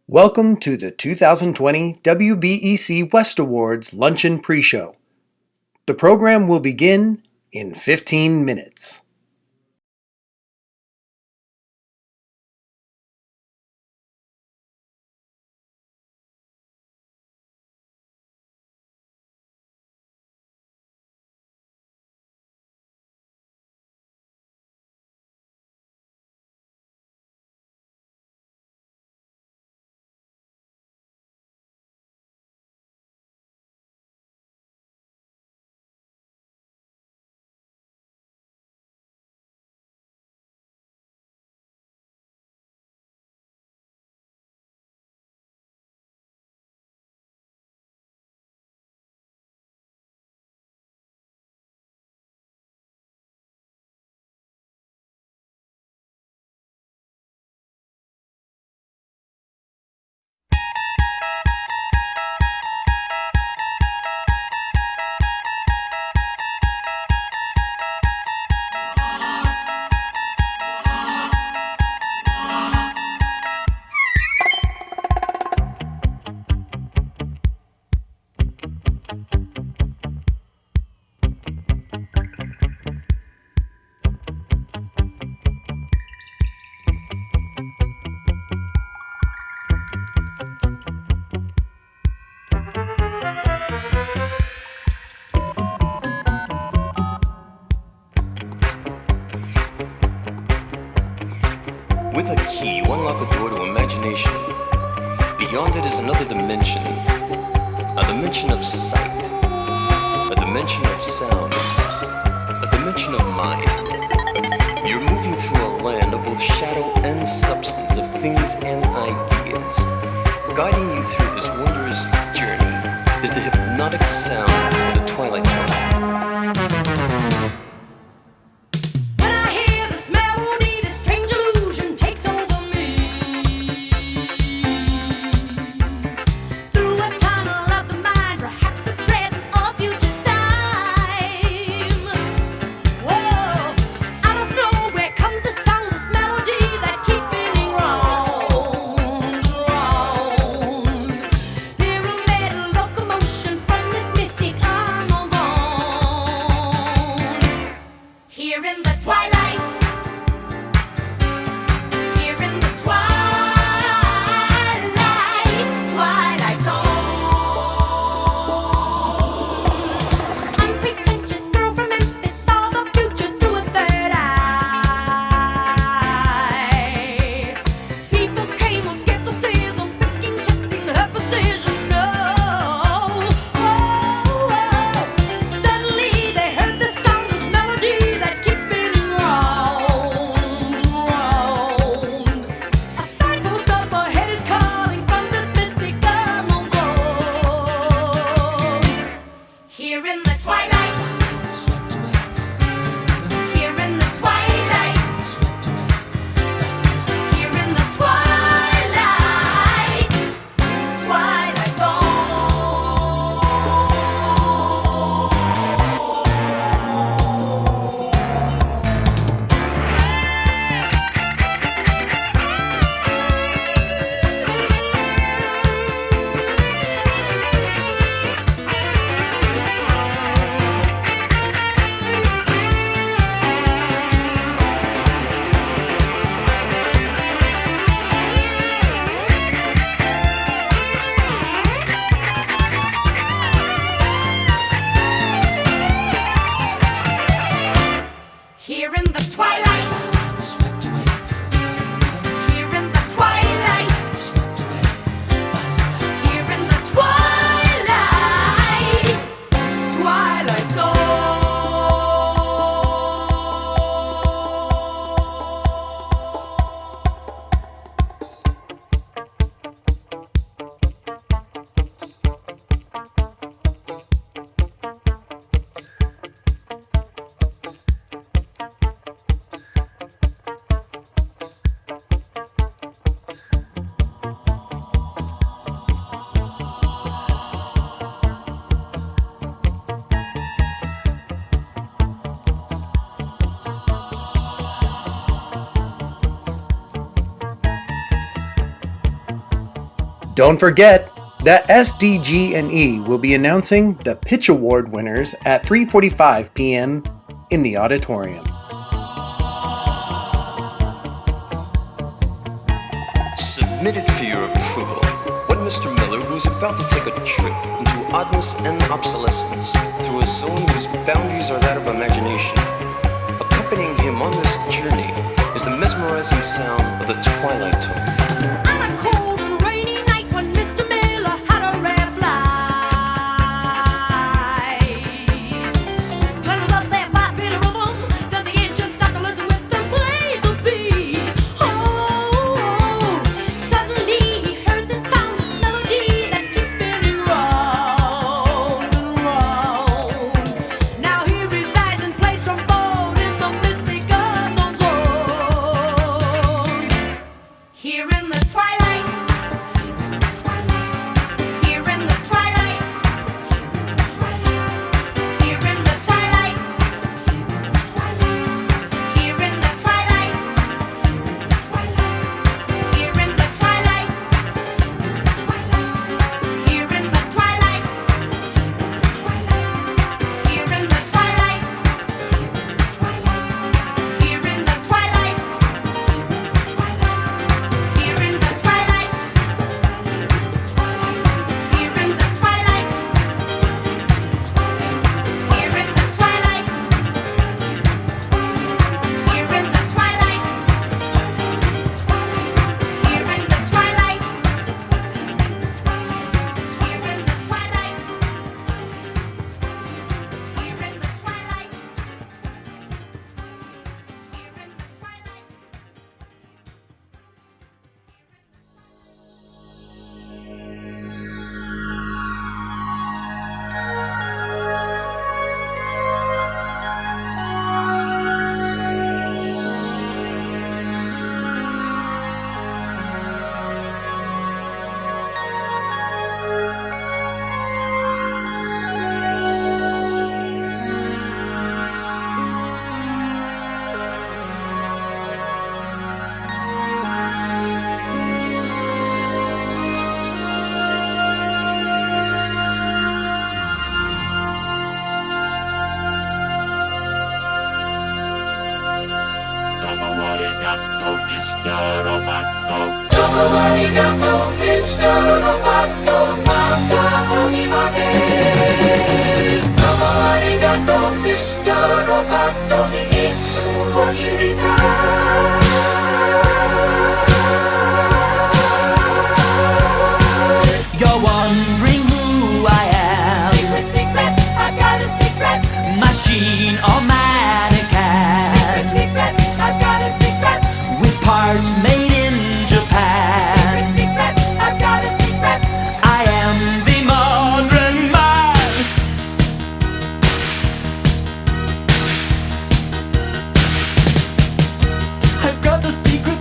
Welcome to the 2020 WBEC-West Awards Luncheon Pre-Show. The program will begin in 15 minutes. With a key, you unlock a door to imagination. Beyond it is another dimension. A dimension of sight. A dimension of sound. A dimension of mind. You're moving through a land of both shadow and substance, of things and ideas. Guiding you through this wondrous journey is the hypnotic sound of the Twilight Tunnel. Pyramid locomotion from this mystic Don't forget that SDG&E will be announcing the Pitch Award winners at 3:45 p.m. in the auditorium. Submitted for your approval, one Mr. Miller who is about to take a trip into oddness and obsolescence through a zone whose boundaries are that of imagination. Accompanying him on this journey is the mesmerizing sound of the twilight tone. On a cold and rainy night when Mr. Miller had a rare flight, Glenn was up there by beat of rhythm, then the ancient stopped to listen with them play the beat. Oh, suddenly he heard the sound, this melody that keeps spinning round and round. Now he resides in place trombone in the mystic unknown zone. Here in the twilight, here in the twilight, here in the twilight, here in the twilight, here in the twilight, here in the twilight, here in the twilight, here in the twilight, here in the twilight, here in the twilight, here in the twilight, here in the twilight, here in the twilight, here in the twilight, here in the twilight, You're wondering who I am. secret, secret, I've got a secret. Machine or mannequin. Secret, secret, I've got a secret. With parts made in Japan. Secret, secret, I've got a secret. I am the modern man. I've got the secret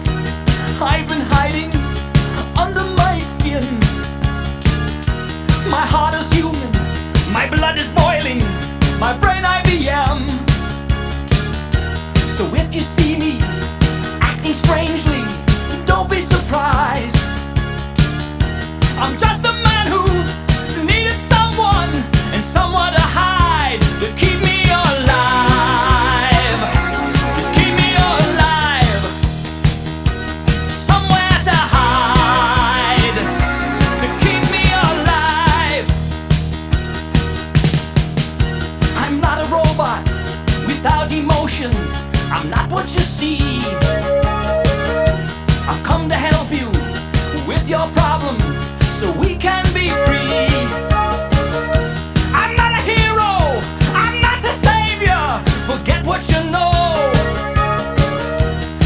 I've been hiding under my skin. My heart is human, my blood is boiling, my brain IBM. So if you see me acting strangely, don't be surprised. I'm just a man who needed someone and someone to hide, to keep me alive. Just keep me alive. Somewhere to hide, to keep me alive. I'm not a robot without emotions. I'm not what you see. I've come to help you with your problems so we can be free. I'm not a hero, I'm not the savior. Forget what you know.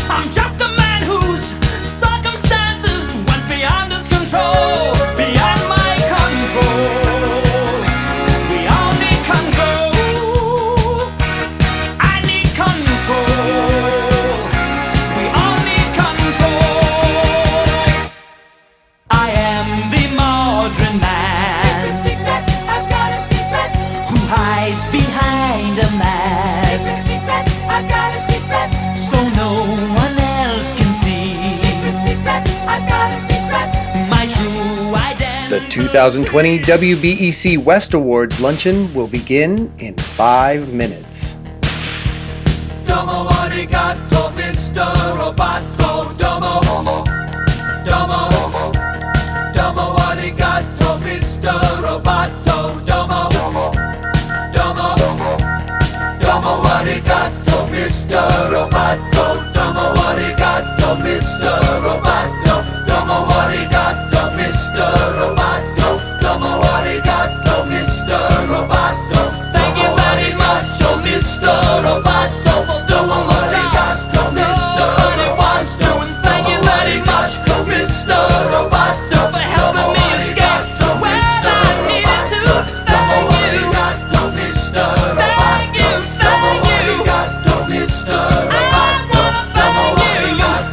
I'm just a man whose circumstances went beyond his control, beyond my control. We all need control. I need control. We all need control. I am the modern man. The 2020 WBEC-West Awards luncheon will begin in 5 minutes. Domo arigato, Mr. Roboto. Domo, domo, domo arigato, Mr. Roboto. Domo, domo, domo arigato, Mr. Roboto. Domo arigato, Mr. Roboto. Domo arigato, Mr. Roboto. Domo arigato, Mr. Roboto. Thank you very much, oh Mr. Roboto, for doing what you asked to Mr. Roboto. And thank you very much, Mr. Roboto, for helping me escape to where I needed to. Thank you, Mr. Roboto. Thank you, Mr. Roboto. I wanna thank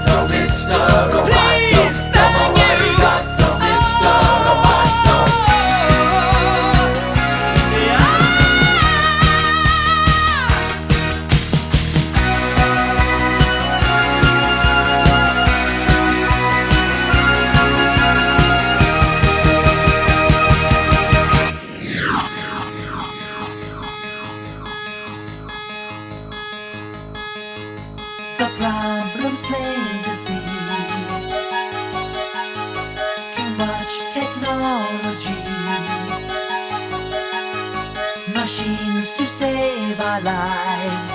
you, Mr. Roboto. Please, thank you, Mr. Roboto. The problem's plain to see. Too much technology. Machines to save our lives.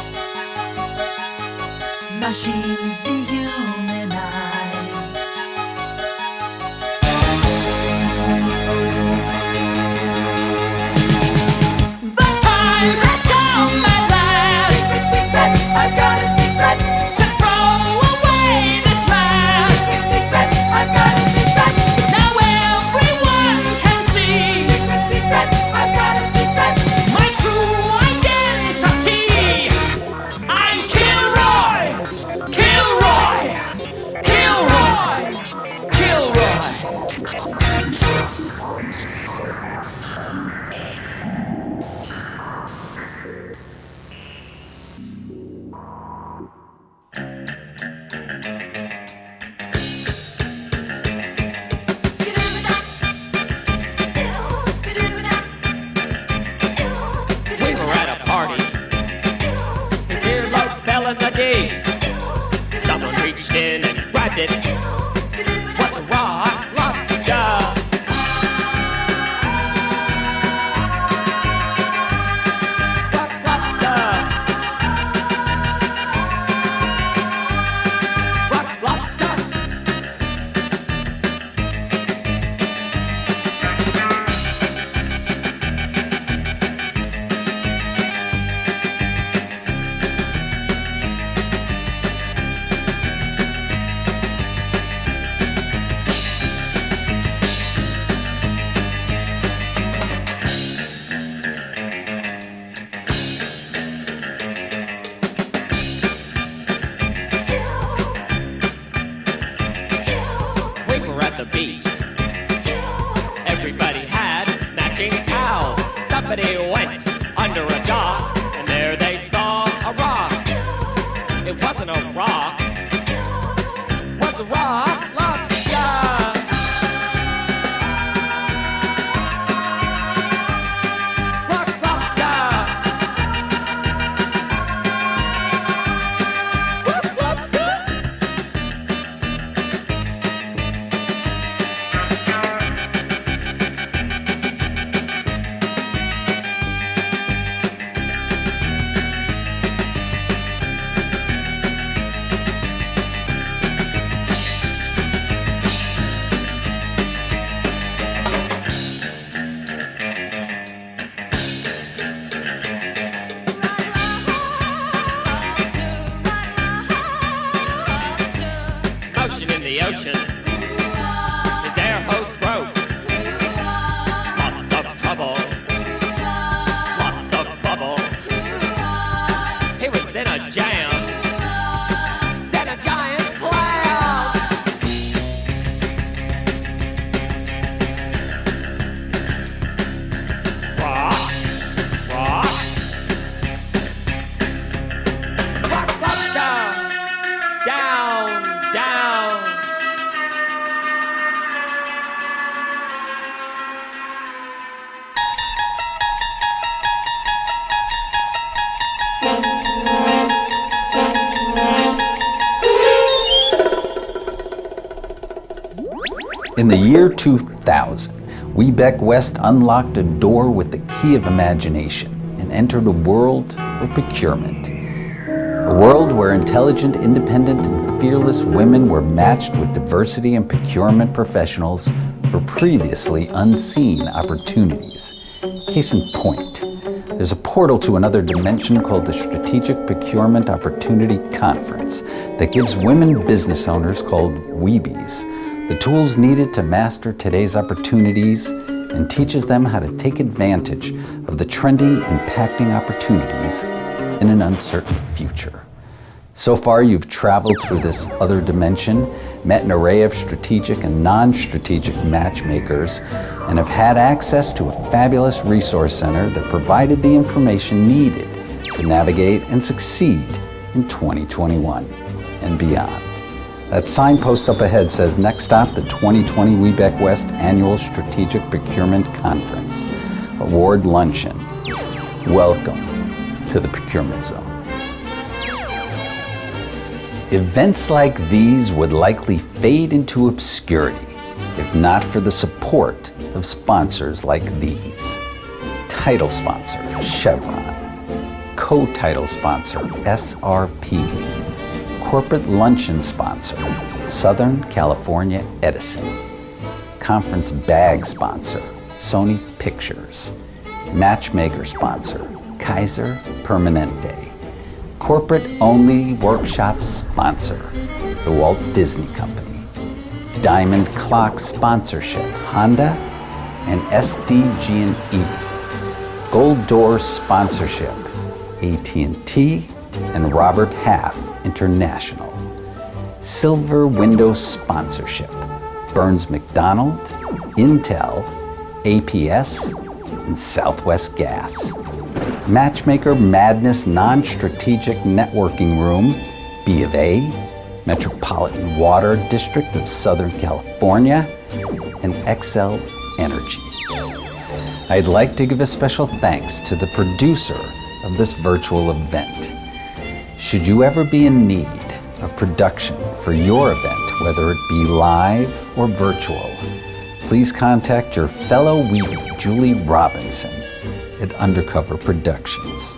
Machines dehumanize. The time has come at last. Secret, secret, I've got a secret. To throw away this mask. Secret, secret, I've got a secret. Now everyone can see. Secret, secret, I've got a secret. My true identity. I'm Kilroy. Kilroy. Kilroy. Kilroy. We were at a party. The earlobe fell in the D. Someone reached in and grabbed it. What a raw lobster. Rock lobster. Rock lobster. We were at the beach. Everybody had matching towels. Somebody went under a dock, and there they saw a rock. It wasn't a rock. Was a rock lobster. Rock lobster. Rock lobster. the year 2000, WBEC-West unlocked a door with the key of imagination and entered a world of procurement. A world where intelligent, independent, and fearless women were matched with diversity and procurement professionals for previously unseen opportunities. Case in point, there's a portal to another dimension called the Strategic Procurement Opportunity Conference that gives women business owners called WBEs the tools needed to master today's opportunities and teaches them how to take advantage of the trending, impacting opportunities in an uncertain future. So far, you've traveled through this other dimension, met an array of strategic and non-strategic matchmakers, and have had access to a fabulous resource center that provided the information needed to navigate and succeed in 2021 and beyond. That signpost up ahead says, next stop, the 2020 WBEC-West Annual Strategic Procurement Conference, Award Luncheon. Welcome to the Procurement Zone. Events like these would likely fade into obscurity if not for the support of sponsors like these. Title sponsor, Chevron. Co-title sponsor, SRP. Corporate luncheon sponsor, Southern California Edison. Conference bag sponsor, Sony Pictures. Matchmaker sponsor, Kaiser Permanente. Corporate-only workshop sponsor, the Walt Disney Company. Diamond clock sponsorship, Honda and SDG&E. Gold door sponsorship, AT&T and Robert Half International. Silver window sponsorship, Burns McDonnell, Intel, APS, and Southwest Gas. Matchmaker Madness Non-Strategic Networking Room, B of A, Metropolitan Water District of Southern California, and XL Energy. I'd like to give a special thanks to the producer of this virtual event. Should you ever be in need of production for your event, whether it be live or virtual, please contact your fellow weebie, Julie Robinson, at Undercover Productions.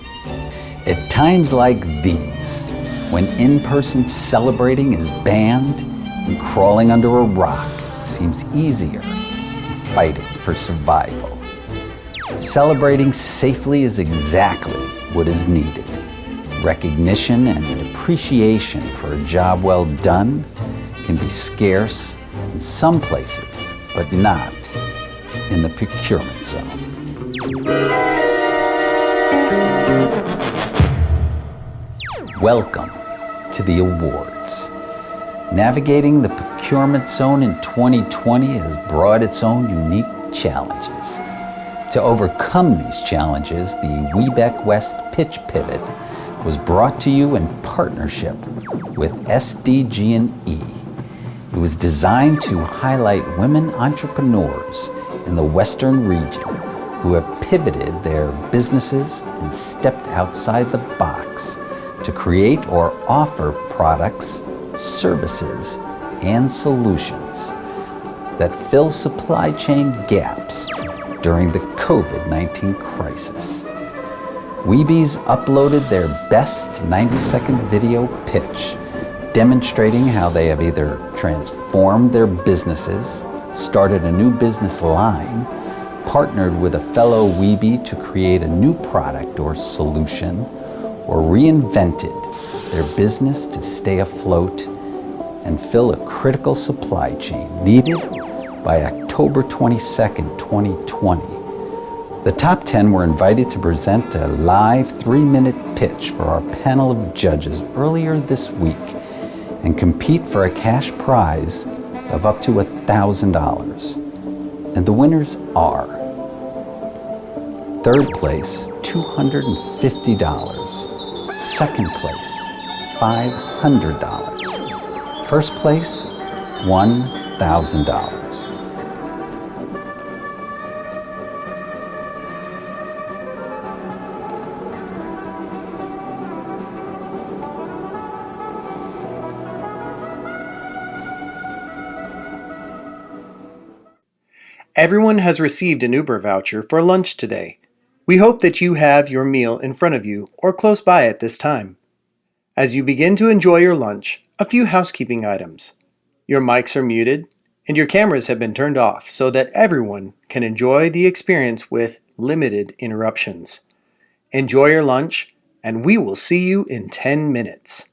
At times like these, when in-person celebrating is banned and crawling under a rock seems easier than fighting for survival, celebrating safely is exactly what is needed. Recognition and appreciation for a job well done can be scarce in some places, but not in the procurement zone. Welcome to the awards. Navigating the procurement zone in 2020 has brought its own unique challenges. To overcome these challenges, the WBEC-West Pitch Pivot was brought to you in partnership with SDG&E. It was designed to highlight women entrepreneurs in the Western region who have pivoted their businesses and stepped outside the box to create or offer products, services, and solutions that fill supply chain gaps during the COVID-19 crisis. WBEs uploaded their best 90-second video pitch, demonstrating how they have either transformed their businesses, started a new business line, partnered with a fellow WBE to create a new product or solution, or reinvented their business to stay afloat and fill a critical supply chain needed by October 22nd, 2020. The top 10 were invited to present a live 3-minute pitch for our panel of judges earlier this week and compete for a cash prize of up to $1,000. And the winners are: third place, $250. Second place, $500. First place, $1,000. Everyone has received an Uber voucher for lunch today. We hope that you have your meal in front of you or close by at this time. As you begin to enjoy your lunch, a few housekeeping items. Your mics are muted and your cameras have been turned off so that everyone can enjoy the experience with limited interruptions. Enjoy your lunch, and we will see you in 10 minutes.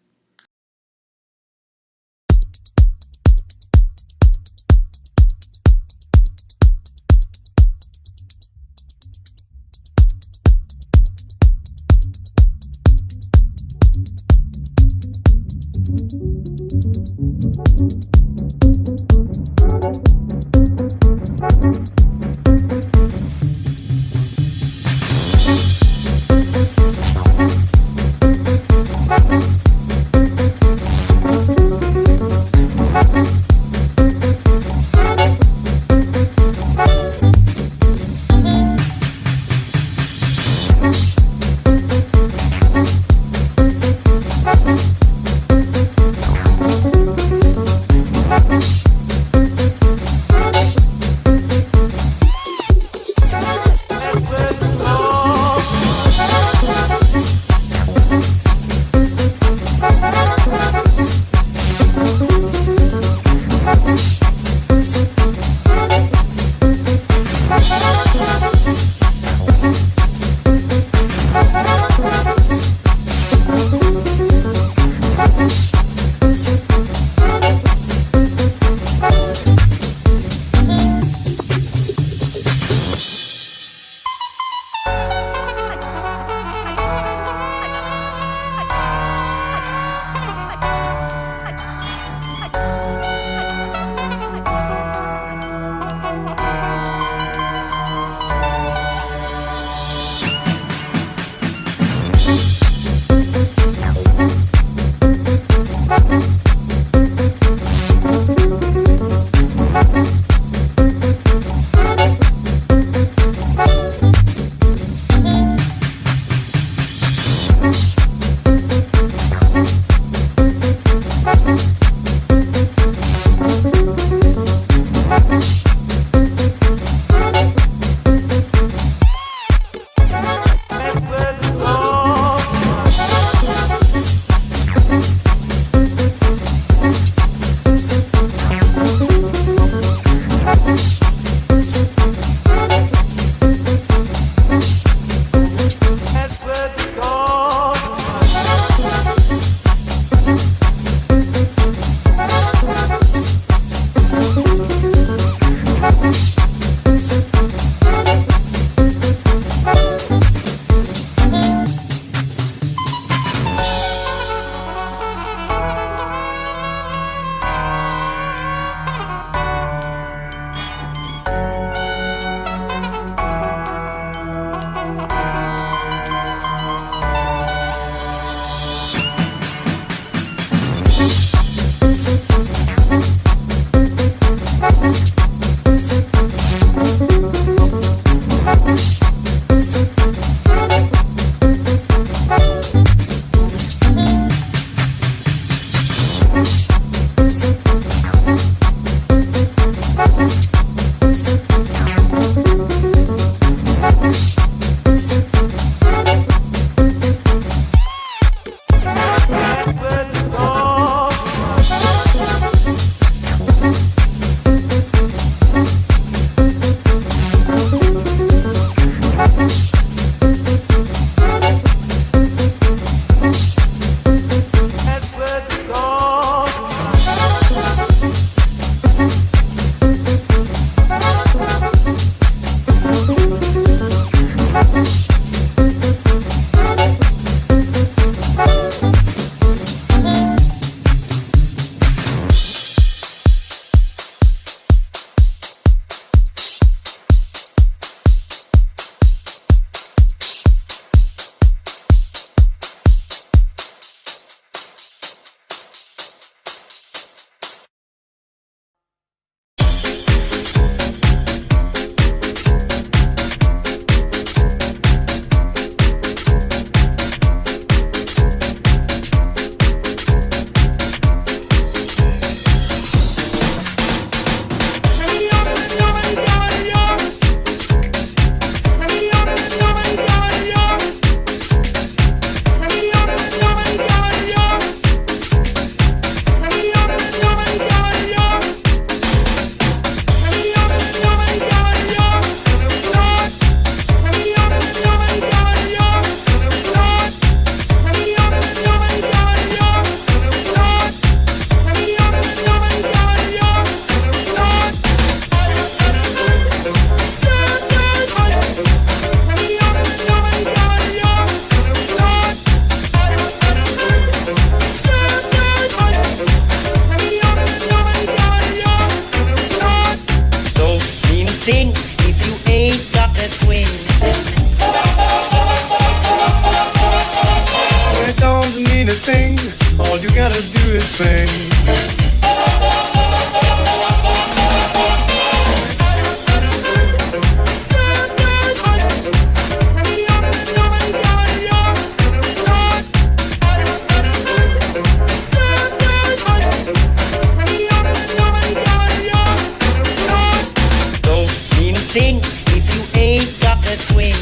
thing if you ain't got the swing.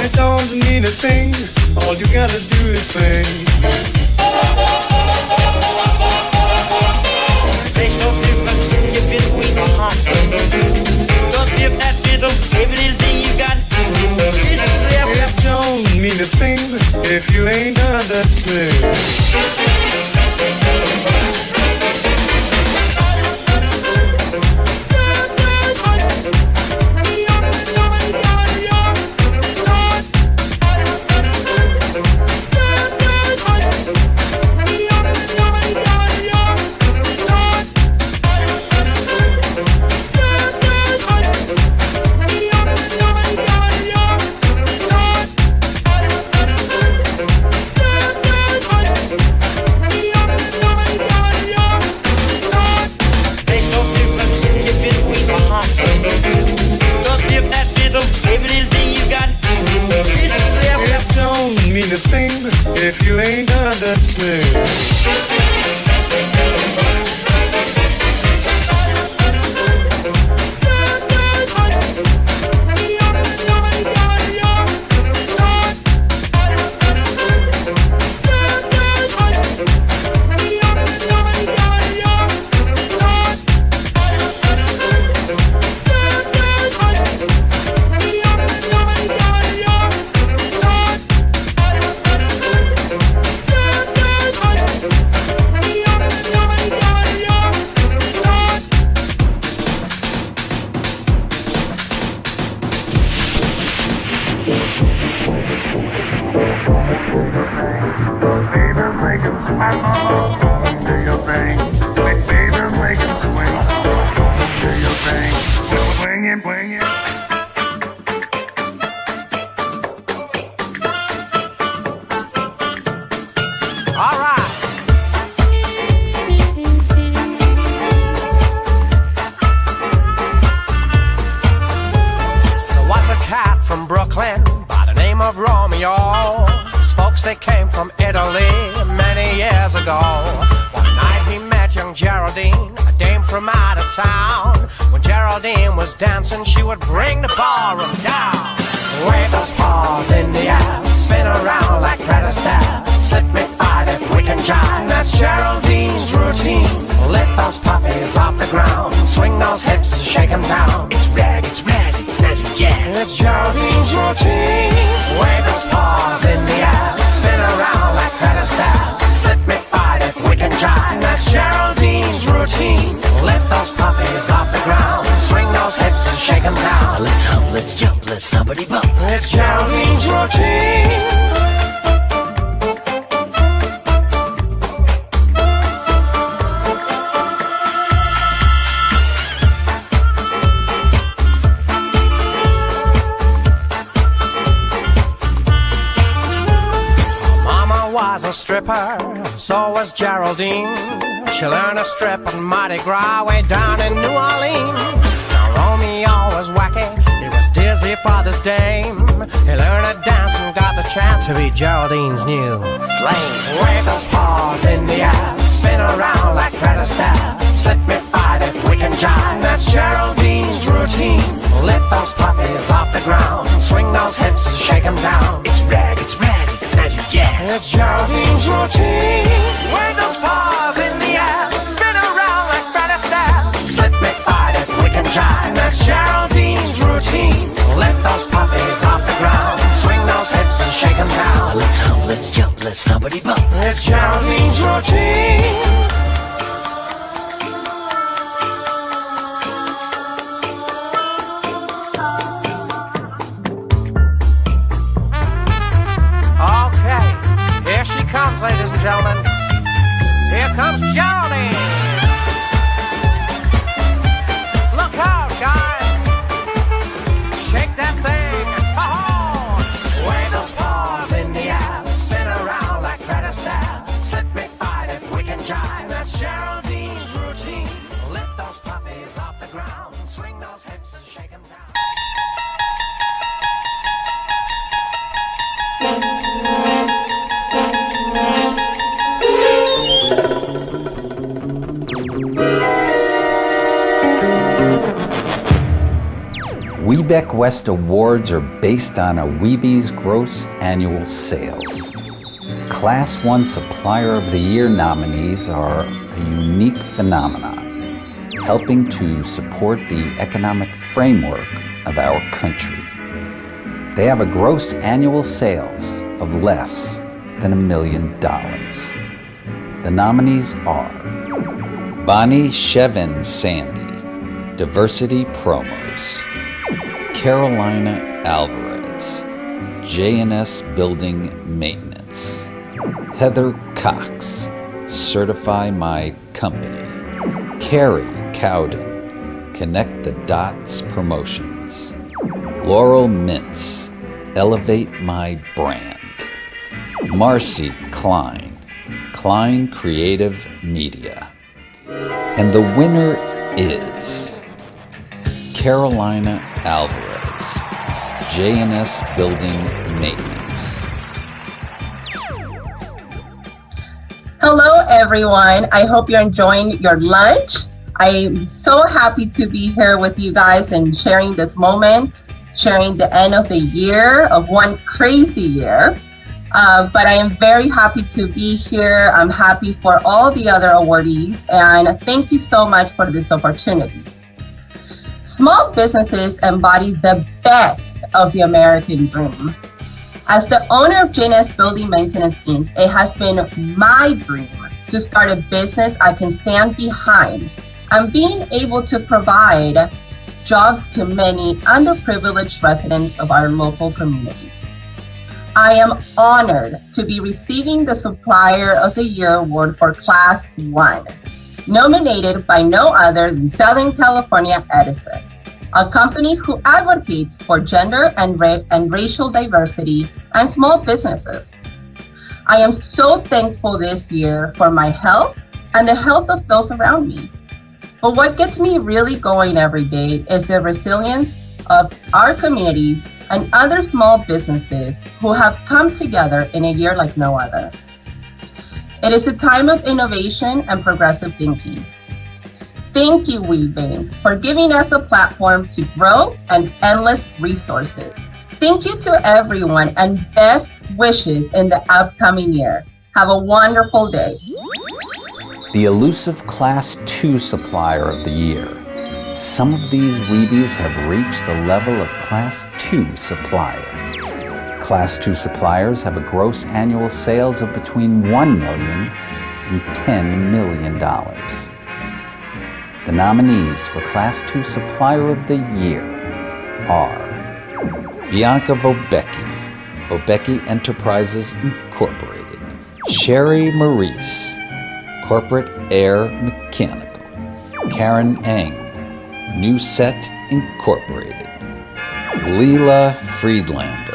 It don't mean a thing, all you gotta do is sing. There's no difference if it's sweet or hot. Just give that rhythm every little thing you got. It don't mean a thing if you ain't got that swing. If you ain't got that swing. They came from Italy many years ago. One night he met young Geraldine, a dame from out of town. When Geraldine was dancing, she would bring the ballroom down. Wave those paws in the air, spin around like credit stairs. Slip me fight if we can jive. That's Geraldine's routine. Lift those puppies off the ground, swing those hips and shake them down. It's rag, it's razz, it's snazzy jazz. It's Geraldine's routine. Wave those paws in the air, spin around like credit stairs. Slip me fight if we can jive. That's Geraldine's routine. Lift those puppies off the ground, swing those hips and shake them down. Let's hump, let's jump, let's stumpity bump. It's Geraldine's routine. A stripper, so was Geraldine. She learned to strip on Mardi Gras way down in New Orleans. Now Romeo was wacky, he was dizzy for this dame. He learned to dance and got the chance to be Geraldine's new flame. Wave those paws in the air, spin around like credit stairs. Slip me fight if we can jive. That's Geraldine's routine. Lift those puppies off the ground, swing those hips and shake them down. It's rag, it's razz, it's snazzy jazz. It's Geraldine's routine. Wave those paws in the air, spin around like credit stairs. Slip me fight if we can jive. That's Geraldine's routine. Lift those puppies off the ground, swing those hips and shake them down. Let's hump, let's jump, let's stumpity bump. It's Geraldine's routine. Ladies and gentlemen, here comes Geraldine. Look out, guys. Shake that thing. Ho-ho. Wave those paws in the air, spin around like credit stairs. Slip me fight if we can jive. WBEC-West awards are based on a WB's gross annual sales. Class 1 Supplier of the Year nominees are a unique phenomenon, helping to support the economic framework of our country. They have a gross annual sales of less than $1 million. The nominees are Bonnie Shevin Sandy, Diversity Promos; Carolina Alvarez, J&S Building Maintenance; Heather Cox, Certify My Company; Carrie Cowden, Connect the Dots Promotions; Laurel Mintz, Elevate My Brand; Marcy Klein, Klein Creative Media. And the winner is Carolina Alvarez, J&S Building Maintenance. Hello, everyone. I hope you're enjoying your lunch. I'm so happy to be here with you guys and sharing this moment, sharing the end of the year, of one crazy year. But I am very happy to be here. I'm happy for all the other awardees, and thank you so much for this opportunity. Small businesses embody the best of the American dream. As the owner of J&S Building Maintenance Inc., it has been my dream to start a business I can stand behind and being able to provide jobs to many underprivileged residents of our local communities. I am honored to be receiving the Supplier of the Year award for Class 1, nominated by no other than Southern California Edison, a company who advocates for gender and racial diversity and small businesses. I am so thankful this year for my health and the health of those around me. But what gets me really going every day is the resilience of our communities and other small businesses who have come together in a year like no other. It is a time of innovation and progressive thinking. Thank you, WeBank, for giving us a platform to grow and endless resources. Thank you to everyone and best wishes in the upcoming year. Have a wonderful day. The elusive Class 2 Supplier of the Year. Some of these weebies have reached the level of Class 2 Supplier. Class 2 suppliers have a gross annual sales of between $1 million and $10 million. The nominees for Class 2 Supplier of the Year are Bianca Vobecki, Vobecki Enterprises Incorporated; Sherry Maurice, Corporate Air Mechanical; Karen Eng, New Set Incorporated; Leela Friedlander,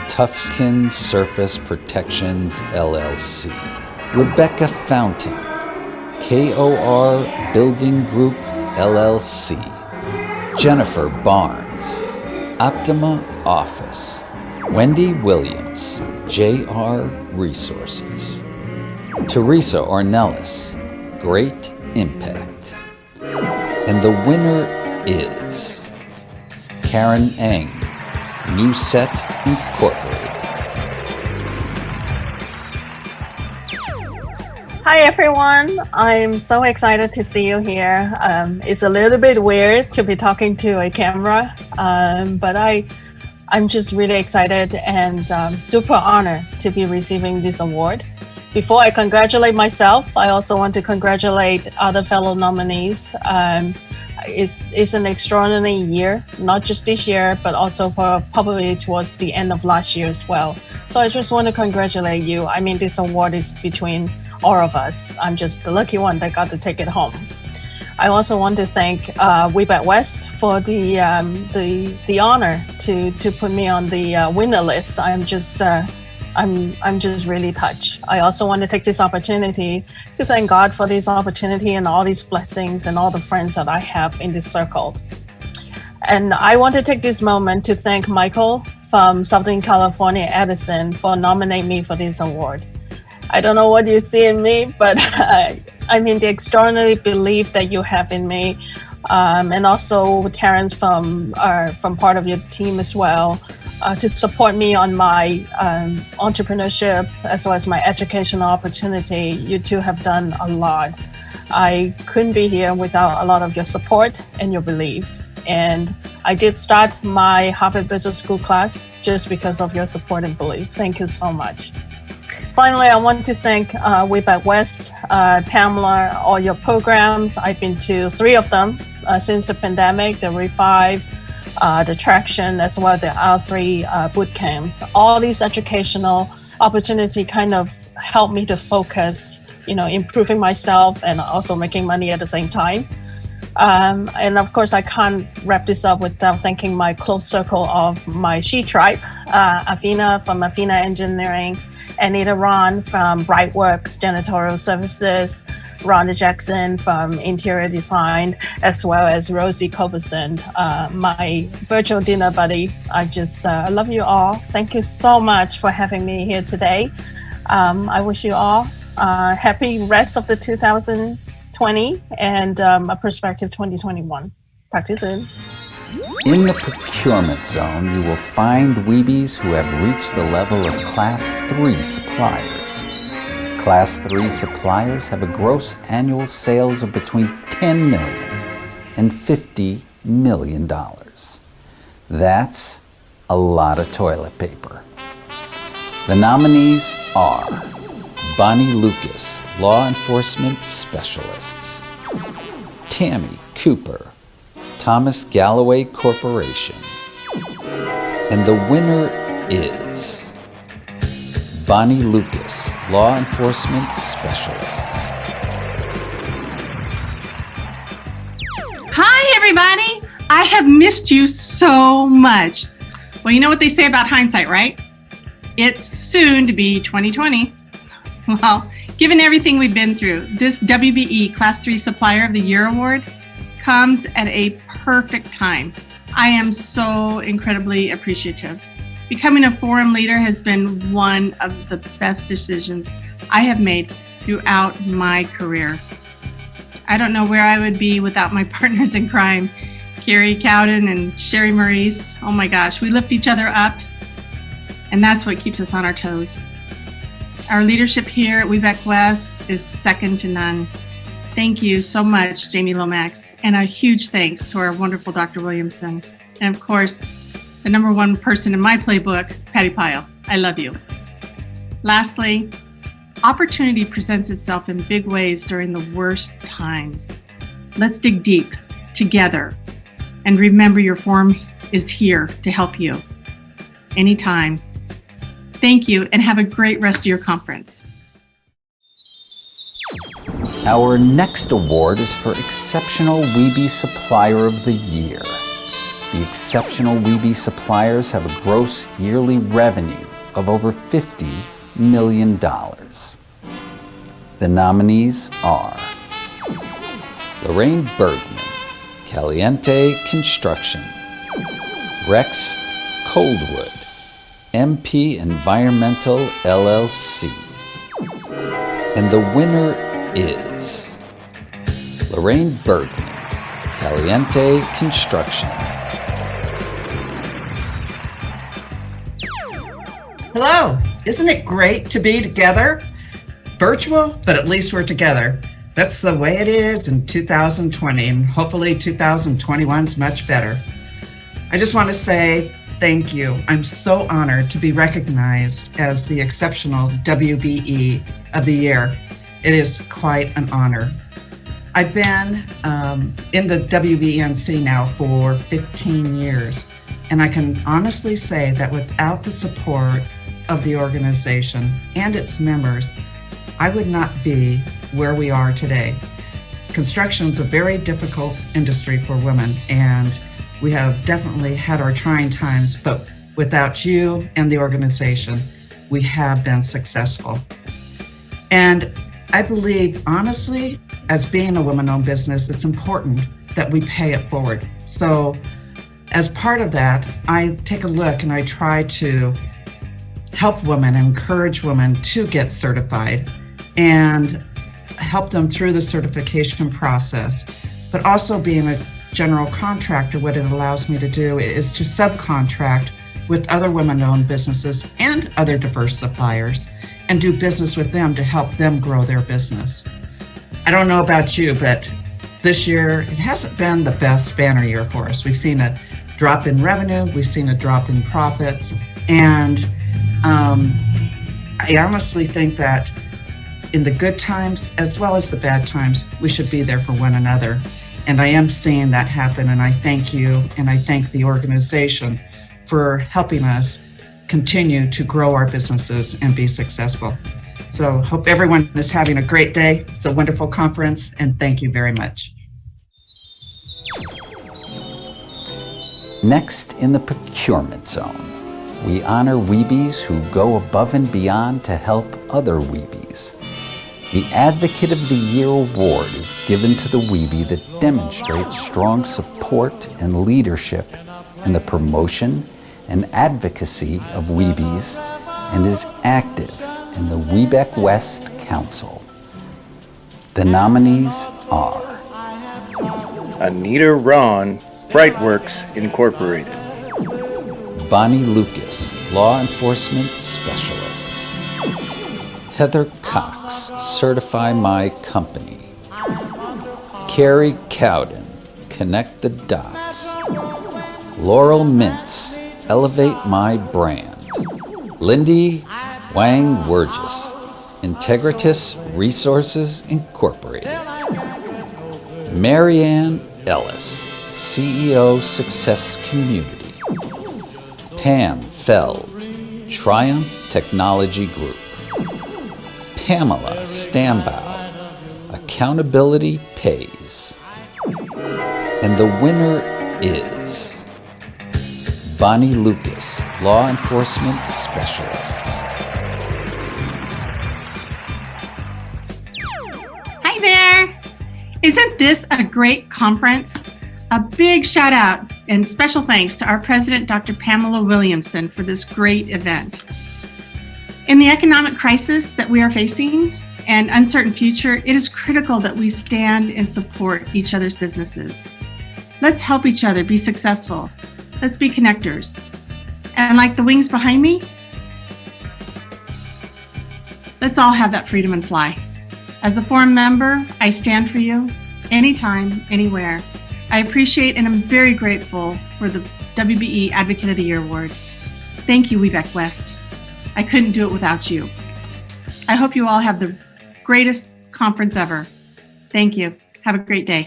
Toughskin Surface Protections LLC; Rebecca Fountain, KOR Building Group LLC; Jennifer Barnes, Optima Office; Wendy Williams, JR Resources; Teresa Ornelas, Great Impact. And the winner is Karen Eng, New Set Incorporated. Hi everyone, I'm so excited to see you here. It's a little bit weird to be talking to a camera, but I'm just really excited and super honored to be receiving this award. Before I congratulate myself, I also want to congratulate other fellow nominees. It's an extraordinary year, not just this year, but also for probably towards the end of last year as well. So I just want to congratulate you. I mean, this award is between all of us. I'm just the lucky one that got to take it home. I also want to thank WBEC-West for the honor to put me on the winner list. I'm just really touched. I also want to take this opportunity to thank God for this opportunity and all these blessings and all the friends that I have in this circle. And I want to take this moment to thank Michael from Southern California Edison for nominating me for this award. I don't know what you see in me, but I mean, the extraordinary belief that you have in me and also Terrence from part of your team as well, to support me on my entrepreneurship as well as my educational opportunity. You two have done a lot. I couldn't be here without a lot of your support and your belief. And I did start my Harvard Business School class just because of your support and belief. Thank you so much. Finally, I want to thank WBEC-West, Pamela, all your programs. I've been to 3 of them since the pandemic, the Revive, the Traction, as well as the R3 boot camps. All these educational opportunity kind of helped me to focus, improving myself and also making money at the same time. And of course, I can't wrap this up without thanking my close circle of my She Tribe, Afina from Afina Engineering, Anita Ron from Brightworks Janitorial Services, Rhonda Jackson from Interior Design, as well as Rosie Culberson, my virtual dinner buddy. I love you all. Thank you so much for having me here today. I wish you all happy rest of the 2020 and a prospective 2021. Talk to you soon. In the procurement zone, you will find Weebies who have reached the level of Class 3 suppliers. Class 3 suppliers have a gross annual sales of between $10 million and $50 million. That's a lot of toilet paper. The nominees are Bonnie Lucas, Law Enforcement Specialists; Tammy Cooper, Thomas Galloway Corporation. And the winner is Bonnie Lucas, Law Enforcement Specialists. Hi, everybody. I have missed you so much. Well, you know what they say about hindsight, right? It's soon to be 2020. Well, given everything we've been through, this WBE Class 3 Supplier of the Year Award comes at a perfect time. I am so incredibly appreciative. Becoming a forum leader has been one of the best decisions I have made throughout my career. I don't know where I would be without my partners in crime, Carrie Cowden and Sherry Maurice. Oh my gosh, we lift each other up, and that's what keeps us on our toes. Our leadership here at WBEC-West is second to none. Thank you so much, Jamie Lomax, and a huge thanks to our wonderful Dr. Williamson. And of course, the number one person in my playbook, Patty Pyle. I love you. Lastly, opportunity presents itself in big ways during the worst times. Let's dig deep together and remember your forum is here to help you anytime. Thank you and have a great rest of your conference. Our next award is for Exceptional Weebie Supplier of the Year. The Exceptional Weebie Suppliers have a gross yearly revenue of over $50 million. The nominees are Lorraine Bergman, Caliente Construction; Rex Coldwood, MP Environmental LLC. And the winner is Lorraine Bergman, Caliente Construction. Hello, isn't it great to be together? Virtual, but at least we're together. That's the way it is in 2020, and hopefully 2021's much better. I just want to say thank you. I'm so honored to be recognized as the Exceptional WBE of the Year. It is quite an honor. I've been in the WBENC now for 15 years, and I can honestly say that without the support of the organization and its members, I would not be where we are today. Construction is a very difficult industry for women, and we have definitely had our trying times, but without you and the organization, we have been successful. And I believe, honestly, as being a woman-owned business, it's important that we pay it forward. So as part of that, I take a look and I try to help women, encourage women to get certified and help them through the certification process. but also being a general contractor, what it allows me to do is to subcontract with other women-owned businesses and other diverse suppliers and do business with them to help them grow their business. I don't know about you, but this year, it hasn't been the best banner year for us. We've seen a drop in revenue, we've seen a drop in profits, and I honestly think that in the good times as well as the bad times, we should be there for one another. And I am seeing that happen, and I thank you, and I thank the organization for helping us continue to grow our businesses and be successful. So hope everyone is having a great day. It's a wonderful conference, and thank you very much. Next in the procurement zone, we honor Weebies who go above and beyond to help other Weebies. The Advocate of the Year Award is given to the Weebie that demonstrates strong support and leadership in the promotion and advocacy of Weebies and is active in the WBEC-West Council. The nominees are Anita Ron, Brightworks Incorporated. Bonnie Lucas, Law Enforcement Specialists. Heather Cox, Certify My Company. Carrie Cowden, Connect the Dots. Laurel Mintz, Elevate My Brand. Lindy Wang Wurgis, Integritas Resources Incorporated. Marianne Ellis, CEO Success Community. Pam Feld, Triumph Technology Group. Pamela Stambaugh, Accountability Pays. And the winner is Bonnie Lucas, Law Enforcement Specialists. Hi there! Isn't this a great conference? A big shout out and special thanks to our president, Dr. Pamela Williamson, for this great event. In the economic crisis that we are facing and uncertain future, it is critical that we stand and support each other's businesses. Let's help each other be successful. Let's be connectors. And like the wings behind me, let's all have that freedom and fly. As a forum member, I stand for you anytime, anywhere. I appreciate and am very grateful for the WBE Advocate of the Year Award. Thank you, WBEC-West. I couldn't do it without you. I hope you all have the greatest conference ever. Thank you. Have a great day.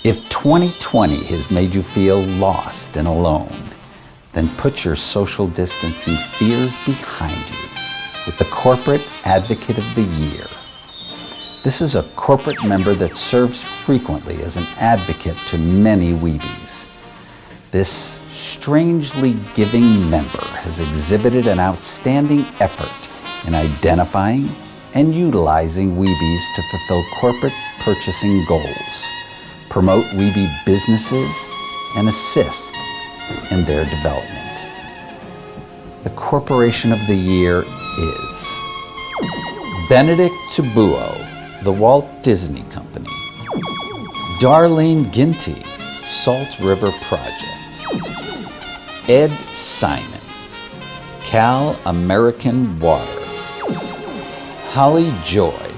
If 2020 has made you feel lost and alone, then put your social distancing fears behind you with the Corporate Advocate of the Year. This is a corporate member that serves frequently as an advocate to many Weebies. This strangely giving member has exhibited an outstanding effort in identifying and utilizing Weebies to fulfill corporate purchasing goals, promote Weebie businesses, and assist in their development. The Corporation of the Year is Benedict Tabuo, the Walt Disney Company. Darlene Ginty, Salt River Project. Ed Simon, Cal American Water. Holly Joy,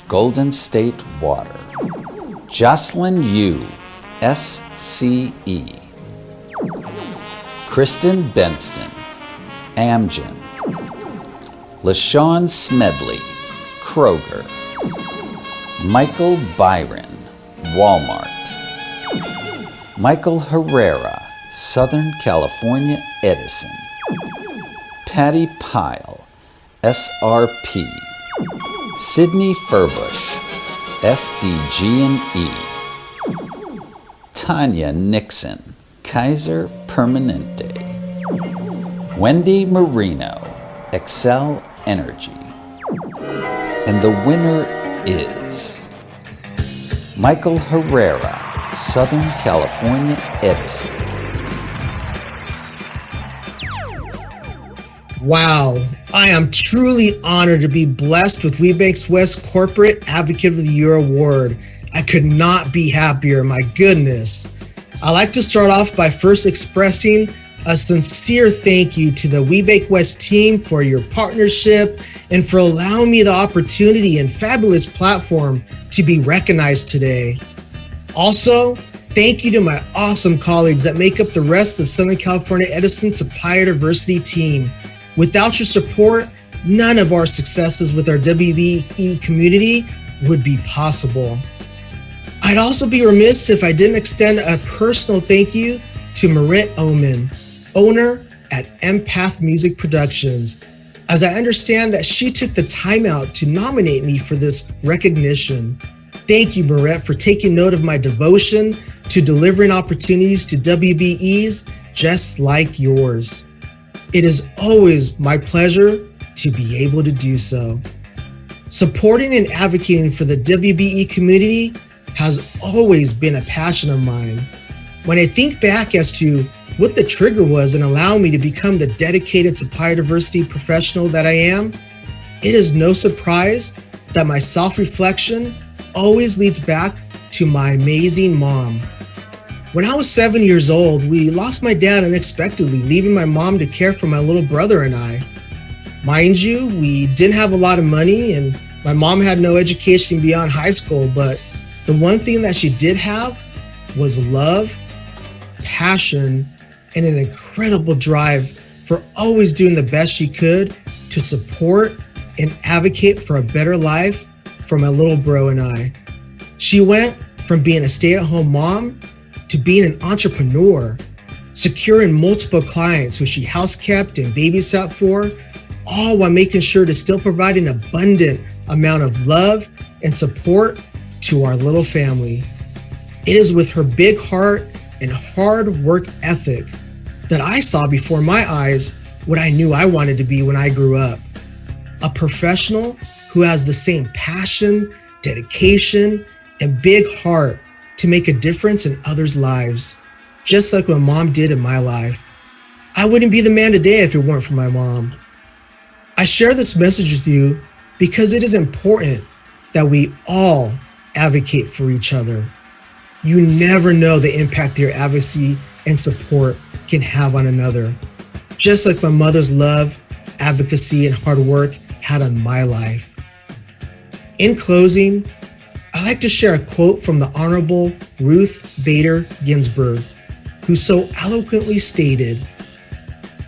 Golden State Water. Jocelyn Yu, SCE. Kristen Benston, Amgen. LaShawn Smedley, Kroger. Michael Byron, Walmart. Michael Herrera, Southern California Edison. Patty Pyle, SRP. Sydney Furbush, SDG&E. Tanya Nixon, Kaiser Permanente. Wendy Marino, Excel Energy. And the winner is Michael Herrera, Southern California Edison. Wow, I am truly honored to be blessed with WBEC-West Corporate Advocate of the Year Award. I I could not be happier, my goodness. I'd like to start off by first expressing a sincere thank you to the WBEC-West team for your partnership and for allowing me the opportunity and fabulous platform to be recognized today. Also, thank you to my awesome colleagues that make up the rest of Southern California Edison Supplier Diversity team. Without your support, none of our successes with our WBE community would be possible. I'd also be remiss if I didn't extend a personal thank you to Marit Oman, owner at Empath Music Productions, as I understand that she took the time out to nominate me for this recognition. Thank you, Marit, for taking note of my devotion to delivering opportunities to WBEs just like yours. It is always my pleasure to be able to do so. Supporting and advocating for the WBE community has always been a passion of mine. When I think back as to what the trigger was in allowing me to become the dedicated supplier diversity professional that I am, it is no surprise that my self-reflection always leads back to my amazing mom. When I was 7 years old, we lost my dad unexpectedly, leaving my mom to care for my little brother and I. Mind you, we didn't have a lot of money and my mom had no education beyond high school, but the one thing that she did have was love, passion, and an incredible drive for always doing the best she could to support and advocate for a better life for my little bro and I. She went from being a stay-at-home mom to being an entrepreneur, securing multiple clients who she house-kept and babysat for, all while making sure to still provide an abundant amount of love and support to our little family. It is with her big heart and hard work ethic that I saw before my eyes what I knew I wanted to be when I grew up. A professional who has the same passion, dedication, and big heart to make a difference in others' lives, just like my mom did in my life. I wouldn't be the man today if it weren't for my mom. I share this message with you because it is important that we all advocate for each other. You never know the impact your advocacy and support can have on another, just like my mother's love, advocacy, and hard work had on my life. In closing, I'd like to share a quote from the Honorable Ruth Bader Ginsburg, who so eloquently stated,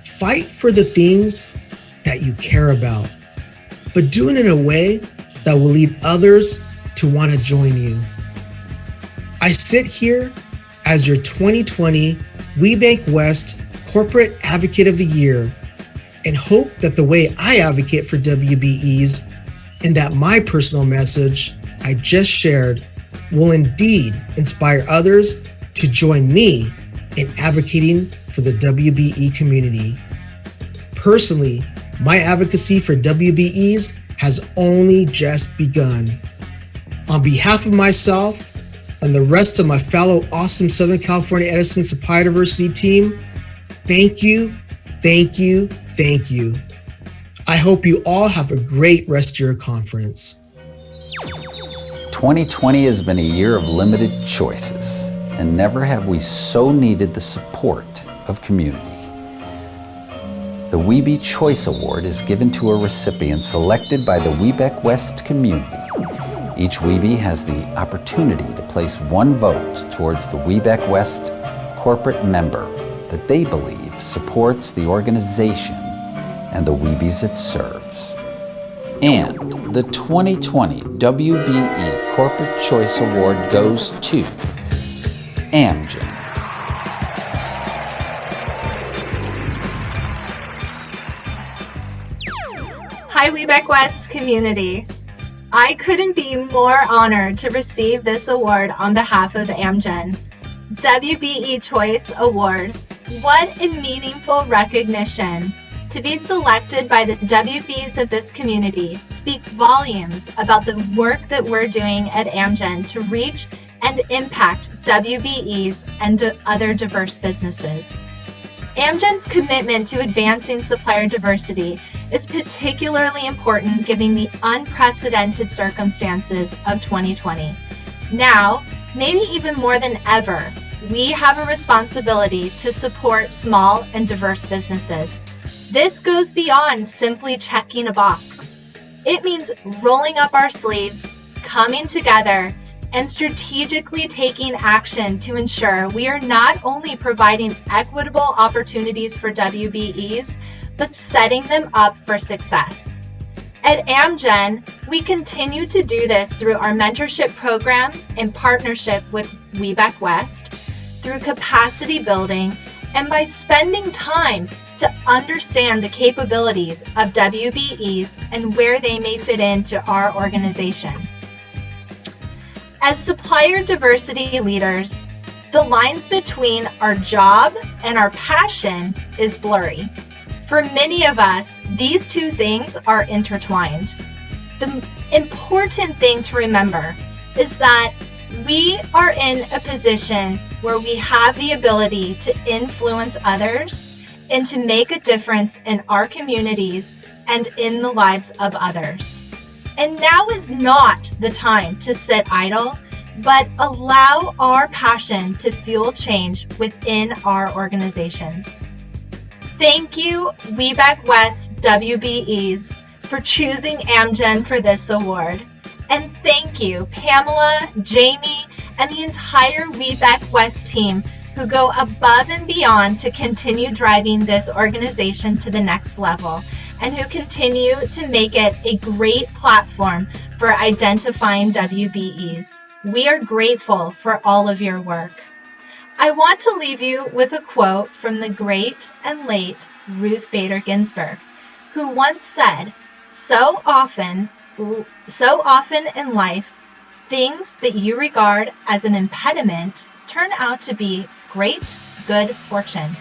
"Fight for the things that you care about, but do it in a way that will lead others to want to join you." I sit here as your 2020 WBEC-West Corporate Advocate of the Year and hope that the way I advocate for WBEs and that my personal message I just shared will indeed inspire others to join me in advocating for the WBE community. Personally, my advocacy for WBEs has only just begun. On behalf of myself and the rest of my fellow awesome Southern California Edison Supply Diversity team, thank you, thank you, thank you. I hope you all have a great rest of your conference. 2020 has been a year of limited choices, and never have we so needed the support of community. The WBE Choice Award is given to a recipient selected by the WBEC-West community. Each WBE has the opportunity to place one vote towards the WBEC-West corporate member that they believe supports the organization and the WBEs it serves. And the 2020 WBE Corporate Choice Award goes to Amgen. Hi, WBEC-West community. I couldn't be more honored to receive this award on behalf of Amgen. WBE Choice Award. What a meaningful recognition. To be selected by the WBs of this community speaks volumes about the work that we're doing at Amgen to reach and impact WBEs and other diverse businesses. Amgen's commitment to advancing supplier diversity is particularly important given the unprecedented circumstances of 2020. Now, maybe even more than ever, we have a responsibility to support small and diverse businesses. This goes beyond simply checking a box. It means rolling up our sleeves, coming together, and strategically taking action to ensure we are not only providing equitable opportunities for WBEs, but setting them up for success. At Amgen, we continue to do this through our mentorship program in partnership with WBEC-West, through capacity building, and by spending time to understand the capabilities of WBEs and where they may fit into our organization. As supplier diversity leaders, the lines between our job and our passion is blurry. For many of us, these two things are intertwined. The important thing to remember is that we are in a position where we have the ability to influence others and to make a difference in our communities and in the lives of others. And now is not the time to sit idle, but allow our passion to fuel change within our organizations. Thank you, WBEC-West WBEs, for choosing Amgen for this award. And thank you, Pamela, Jamie, and the entire WBEC-West team who go above and beyond to continue driving this organization to the next level, and who continue to make it a great platform for identifying WBEs. We are grateful for all of your work. I want to leave you with a quote from the great and late Ruth Bader Ginsburg, who once said, so often in life, things that you regard as an impediment turn out to be great good fortune.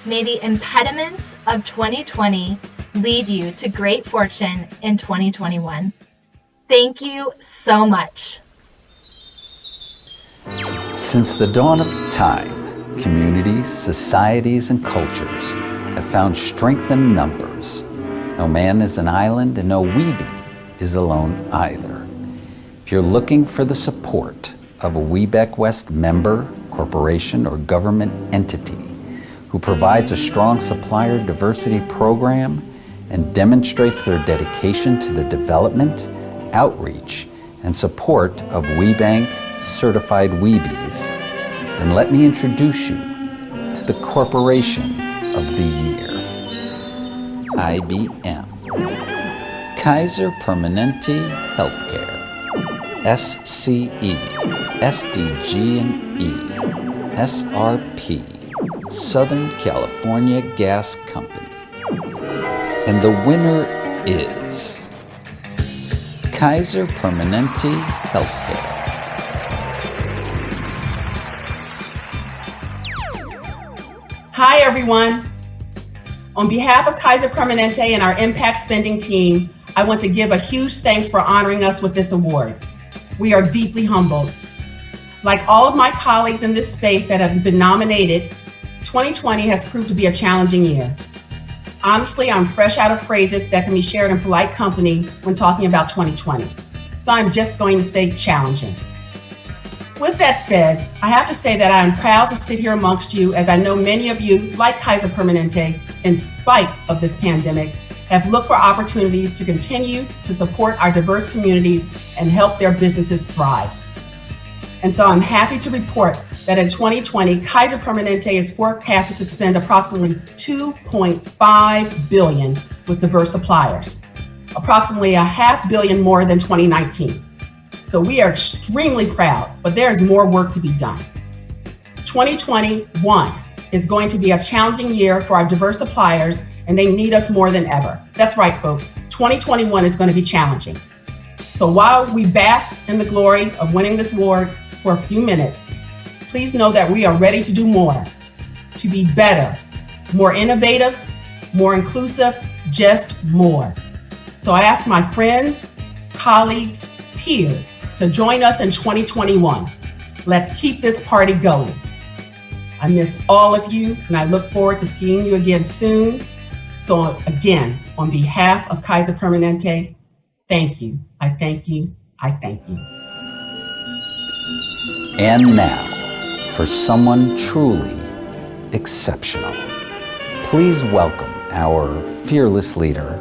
May the impediments of 2020 lead you to great fortune in 2021. Thank you so much. Since the dawn of time, communities, societies, and cultures have found strength in numbers. No man is an island, and no weebie is alone either. If you're looking for the support of a WBEC-West member, corporation, or government entity who provides a strong supplier diversity program and demonstrates their dedication to the development, outreach, and support of WBEC certified Weebies, then let me introduce you to the Corporation of the Year. IBM, Kaiser Permanente Healthcare, SCE, SDG&E, SRP, Southern California Gas Company. And the winner is Kaiser Permanente Healthcare. Hi, everyone. On behalf of Kaiser Permanente and our impact spending team, I want to give a huge thanks for honoring us with this award. We are deeply humbled. Like all of my colleagues in this space that have been nominated, 2020 has proved to be a challenging year. Honestly, I'm fresh out of phrases that can be shared in polite company when talking about 2020. So I'm just going to say challenging. With that said, I have to say that I am proud to sit here amongst you, as I know many of you, like Kaiser Permanente, in spite of this pandemic, have looked for opportunities to continue to support our diverse communities and help their businesses thrive. And so I'm happy to report that in 2020, Kaiser Permanente is forecasted to spend approximately $2.5 billion with diverse suppliers, approximately $500 million more than 2019. So we are extremely proud, but there is more work to be done. 2021 is going to be a challenging year for our diverse suppliers, and they need us more than ever. That's right, folks. 2021 is going to be challenging. So while we bask in the glory of winning this award for a few minutes, please know that we are ready to do more, to be better, more innovative, more inclusive, just more. So I ask my friends, colleagues, peers to join us in 2021. Let's keep this party going. I miss all of you, and I look forward to seeing you again soon. So again, on behalf of Kaiser Permanente, thank you. I thank you. I thank you. And now, for someone truly exceptional, please welcome our fearless leader,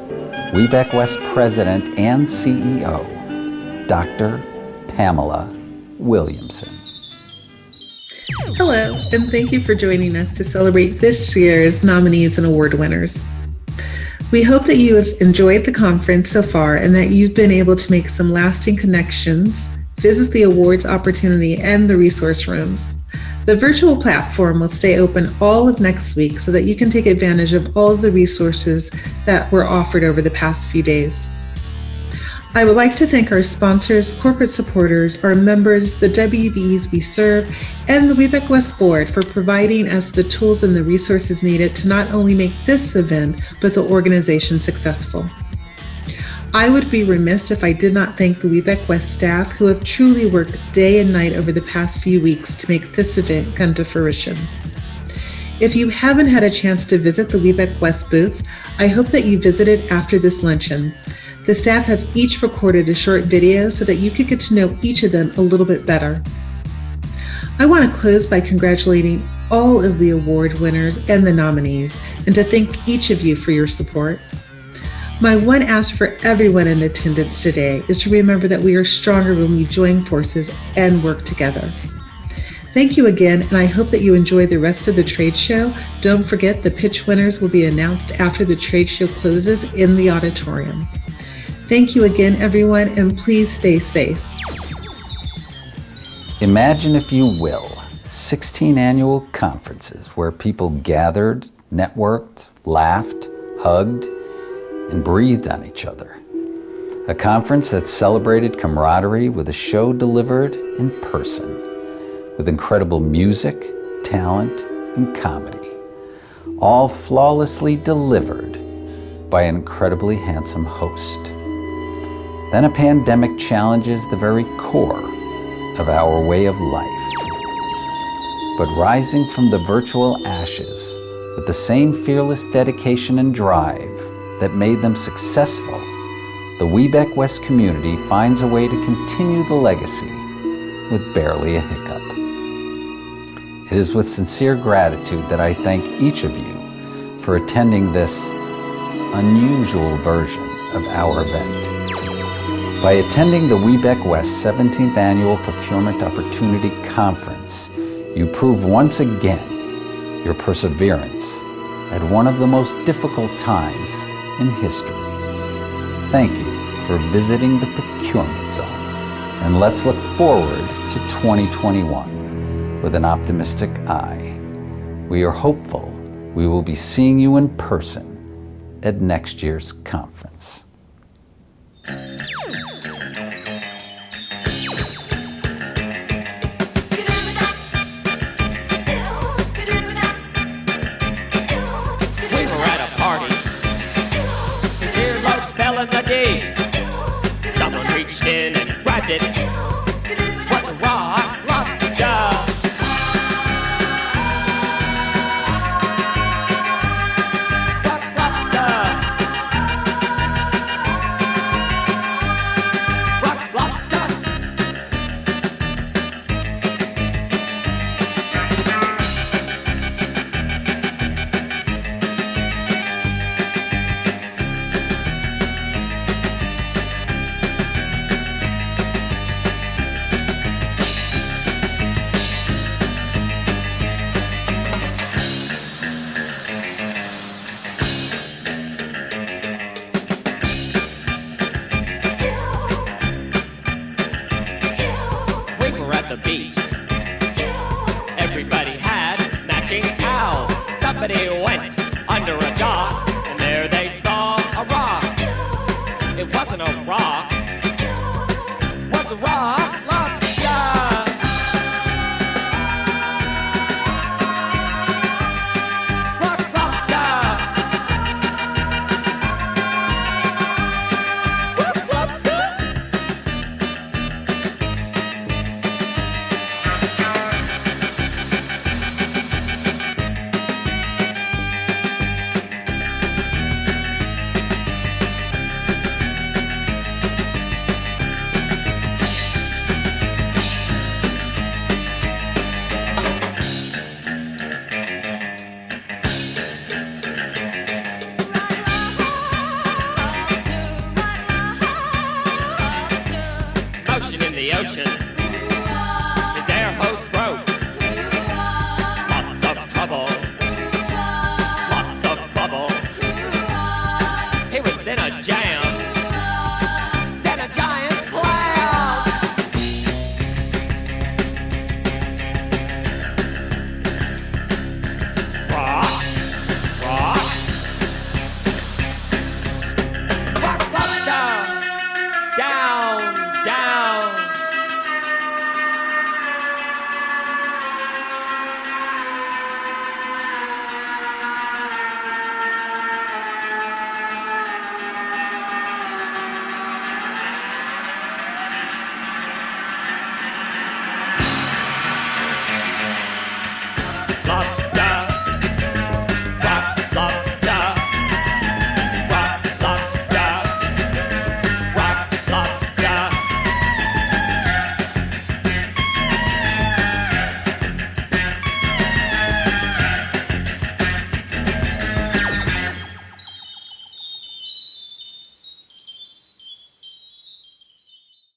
WBEC-West President and CEO, Dr. Pamela Williamson. Hello, and thank you for joining us to celebrate this year's nominees and award winners. We hope that you have enjoyed the conference so far and that you've been able to make some lasting connections, visit the awards opportunity and the resource rooms. The virtual platform will stay open all of next week so that you can take advantage of all of the resources that were offered over the past few days. I would like to thank our sponsors, corporate supporters, our members, the WBEs we serve, and the WBEC-West Board for providing us the tools and the resources needed to not only make this event, but the organization successful. I would be remiss if I did not thank the WBEC-West staff who have truly worked day and night over the past few weeks to make this event come to fruition. If you haven't had a chance to visit the WBEC-West booth, I hope that you visited after this luncheon. The staff have each recorded a short video so that you could get to know each of them a little bit better. I want to close by congratulating all of the award winners and the nominees, and to thank each of you for your support. My one ask for everyone in attendance today is to remember that we are stronger when we join forces and work together. Thank you again, and I hope that you enjoy the rest of the trade show. Don't forget the pitch winners will be announced after the trade show closes in the auditorium. Thank you again, everyone, and please stay safe. Imagine, if you will, 16 annual conferences where people gathered, networked, laughed, hugged, and breathed on each other. A conference that celebrated camaraderie with a show delivered in person, with incredible music, talent, and comedy, all flawlessly delivered by an incredibly handsome host. Then a pandemic challenges the very core of our way of life. But rising from the virtual ashes with the same fearless dedication and drive that made them successful, the WBEC-West community finds a way to continue the legacy with barely a hiccup. It is with sincere gratitude that I thank each of you for attending this unusual version of our event. By attending the WBEC-West 17th Annual Procurement Opportunity Conference, you prove once again your perseverance at one of the most difficult times in history. Thank you for visiting the procurement zone, and let's look forward to 2021 with an optimistic eye. We are hopeful we will be seeing you in person at next year's conference. The day, someone reached in and grabbed it.